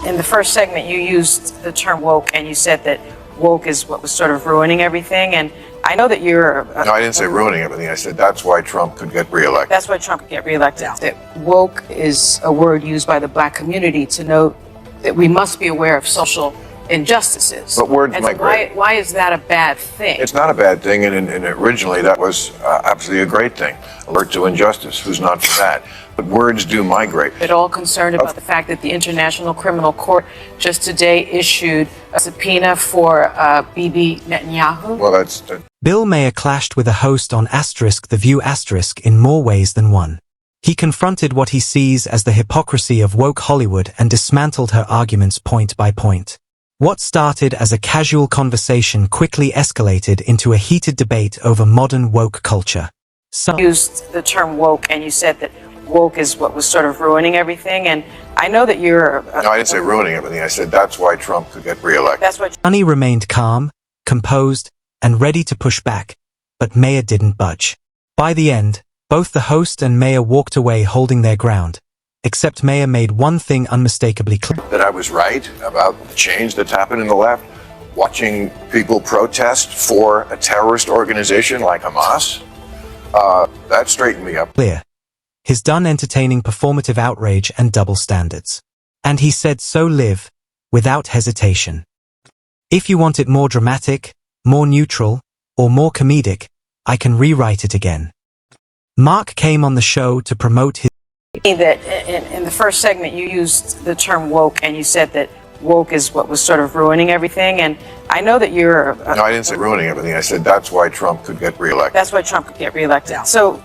In the first segment, you used the term woke, and you said that woke is what was sort of ruining everything. And I know that you're... No, I didn't say ruining everything. I said that's why Trump could get reelected. That's why Trump could get reelected. Yeah. That woke is a word used by the black community to note that we must be aware of social injustices. But words migrate. Why is that a bad thing? It's not a bad thing, and originally that was absolutely a great thing. Alert to injustice. Who's not for that? But words do migrate. At all concerned about the fact that the International Criminal Court just today issued a subpoena for Bibi Netanyahu? Well, that's... Bill Maher clashed with a host on The View in more ways than one. He confronted what he sees as the hypocrisy of woke Hollywood and dismantled her arguments point by point. What started as a casual conversation quickly escalated into a heated debate over modern woke culture. You used the term woke, and you said that woke is what was sort of ruining everything. And I know that you're... No, I didn't say ruining everything. I said that's why Trump could get reelected. That's why... Sunny remained calm, composed, and ready to push back, but Maher didn't budge. By the end, both the host and Maher walked away holding their ground, except Maher made one thing unmistakably clear. That I was right about the change that's happened in the left. Watching people protest for a terrorist organization like Hamas, that straightened me up. Clear. His done entertaining performative outrage and double standards. And he said so live, without hesitation. If you want it more dramatic, more neutral, or more comedic, I can rewrite it again. Mark came on the show to promote his... That in the first segment, you used the term woke, and you said that woke is what was sort of ruining everything. And I know that you're... No, I didn't say ruining everything. I said that's why Trump could get reelected. That's why Trump could get reelected. Yeah. So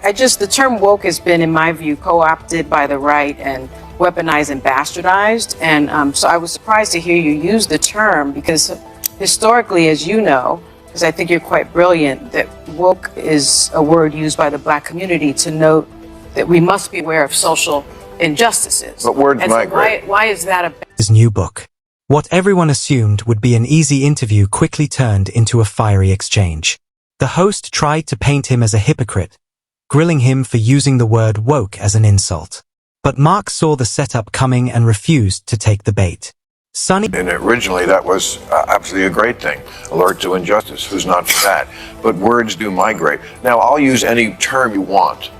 the term woke has been, in my view, co-opted by the right and weaponized and bastardized. And so I was surprised to hear you use the term, because historically, as you know, because I think you're quite brilliant, that woke is a word used by the black community to note that we must be aware of social injustices. But words migrate. So why is that his new book? What everyone assumed would be an easy interview quickly turned into a fiery exchange. The host tried to paint him as a hypocrite, grilling him for using the word woke as an insult. But Mark saw the setup coming and refused to take the bait. Sunny... And originally that was absolutely a great thing. Alert to injustice. Who's not for that? But words do migrate. Now, I'll use any term you want.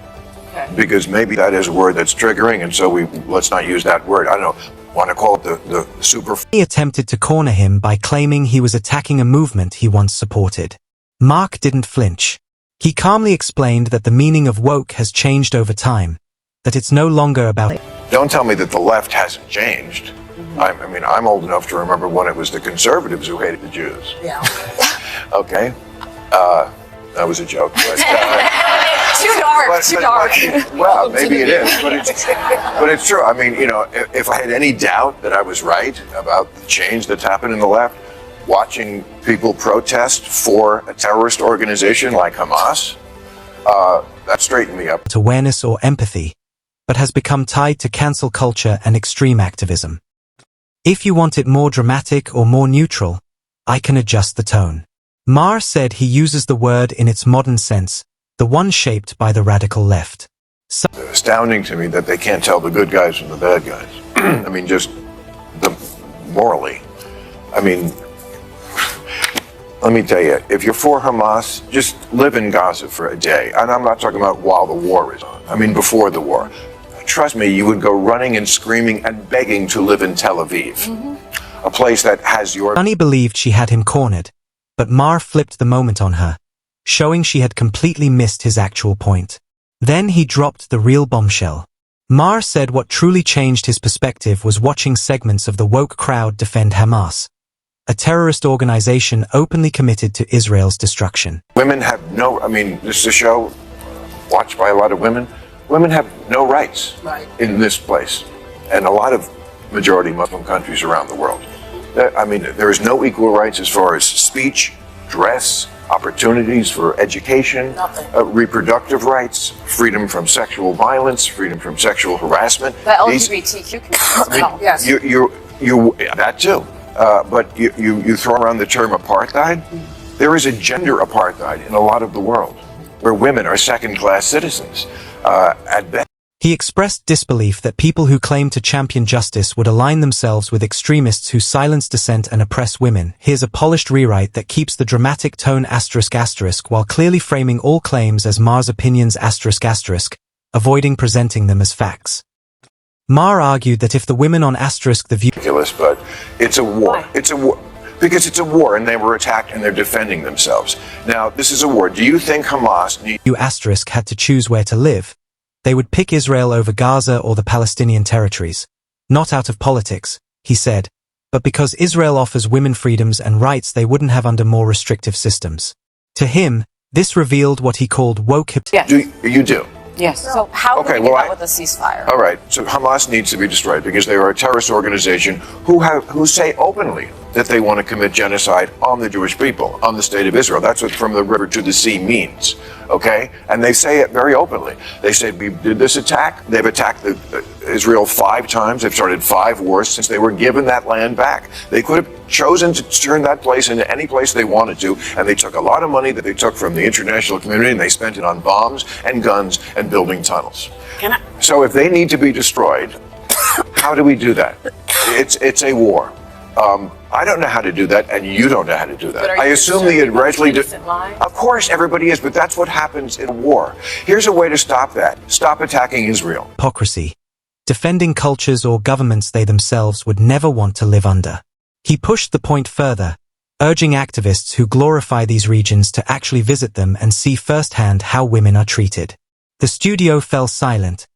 Because maybe that is a word that's triggering, and so let's not use that word. I don't know, want to call it the super... He attempted to corner him by claiming he was attacking a movement he once supported. Mark didn't flinch. He calmly explained that the meaning of woke has changed over time, that it's no longer about... Don't tell me that the left hasn't changed. I mean, I'm old enough to remember when it was the conservatives who hated the Jews. Yeah. Okay. That was a joke. But, too dark. Well, maybe it is, but it's true. I mean, you know, if I had any doubt that I was right about the change that's happened in the left, watching people protest for a terrorist organization like Hamas, that straightened me up. Awareness or empathy, but has become tied to cancel culture and extreme activism. If you want it more dramatic or more neutral, I can adjust the tone. Maher said he uses the word in its modern sense, the one shaped by the radical left. Astounding to me that they can't tell the good guys from the bad guys. I mean, just morally. I mean, let me tell you, if you're for Hamas, just live in Gaza for a day. And I'm not talking about while the war is on. I mean, before the war. Trust me, you would go running and screaming and begging to live in Tel Aviv. A place that has your... Sunny believed she had him cornered, but Maher flipped the moment on her, showing she had completely missed his actual point. Then he dropped the real bombshell. Maher said what truly changed his perspective was watching segments of the woke crowd defend Hamas, a terrorist organization openly committed to Israel's destruction. Women have no... I mean, this is a show watched by a lot of women. Women have no rights in this place, and a lot of majority Muslim countries around the world. I mean, there is no equal rights as far as speech, dress, opportunities for education, reproductive rights, freedom from sexual violence, freedom from sexual harassment. The LGBTQ community. Yes. That too. But you throw around the term apartheid. There is a gender apartheid in a lot of the world, where women are second-class citizens at best. He expressed disbelief that people who claim to champion justice would align themselves with extremists who silence dissent and oppress women. Here's a polished rewrite that keeps the dramatic tone * while clearly framing all claims as Maher's opinions *, avoiding presenting them as facts. Maher argued that if the women on * the view Ridiculous, but it's a war. It's a war. Because it's a war and they were attacked and they're defending themselves. Now, this is a war. Do you think Hamas needs * had to choose where to live, they would pick Israel over Gaza or the Palestinian territories. Not out of politics, he said, but because Israel offers women freedoms and rights they wouldn't have under more restrictive systems. To him, this revealed what he called woke Yes. you do? Yes. So how do Okay, we get well, out with a ceasefire? All right, so Hamas needs to be destroyed because they are a terrorist organization who say openly that they want to commit genocide on the Jewish people, on the state of Israel. That's what from the river to the sea means, okay? And they say it very openly. They say, we did this attack. They've attacked Israel 5 times. They've started 5 wars since they were given that land back. They could have chosen to turn that place into any place they wanted to, and they took a lot of money that they took from the international community and they spent it on bombs and guns and building tunnels. So if they need to be destroyed, how do we do that? It's a war. I don't know how to do that, and you don't know how to do that. I assume the Israeli Of course, everybody is, but that's what happens in war. Here's a way to stop that. Stop attacking Israel. hypocrisy, defending cultures or governments they themselves would never want to live under. He pushed the point further, urging activists who glorify these regions to actually visit them and see firsthand how women are treated. The studio fell silent,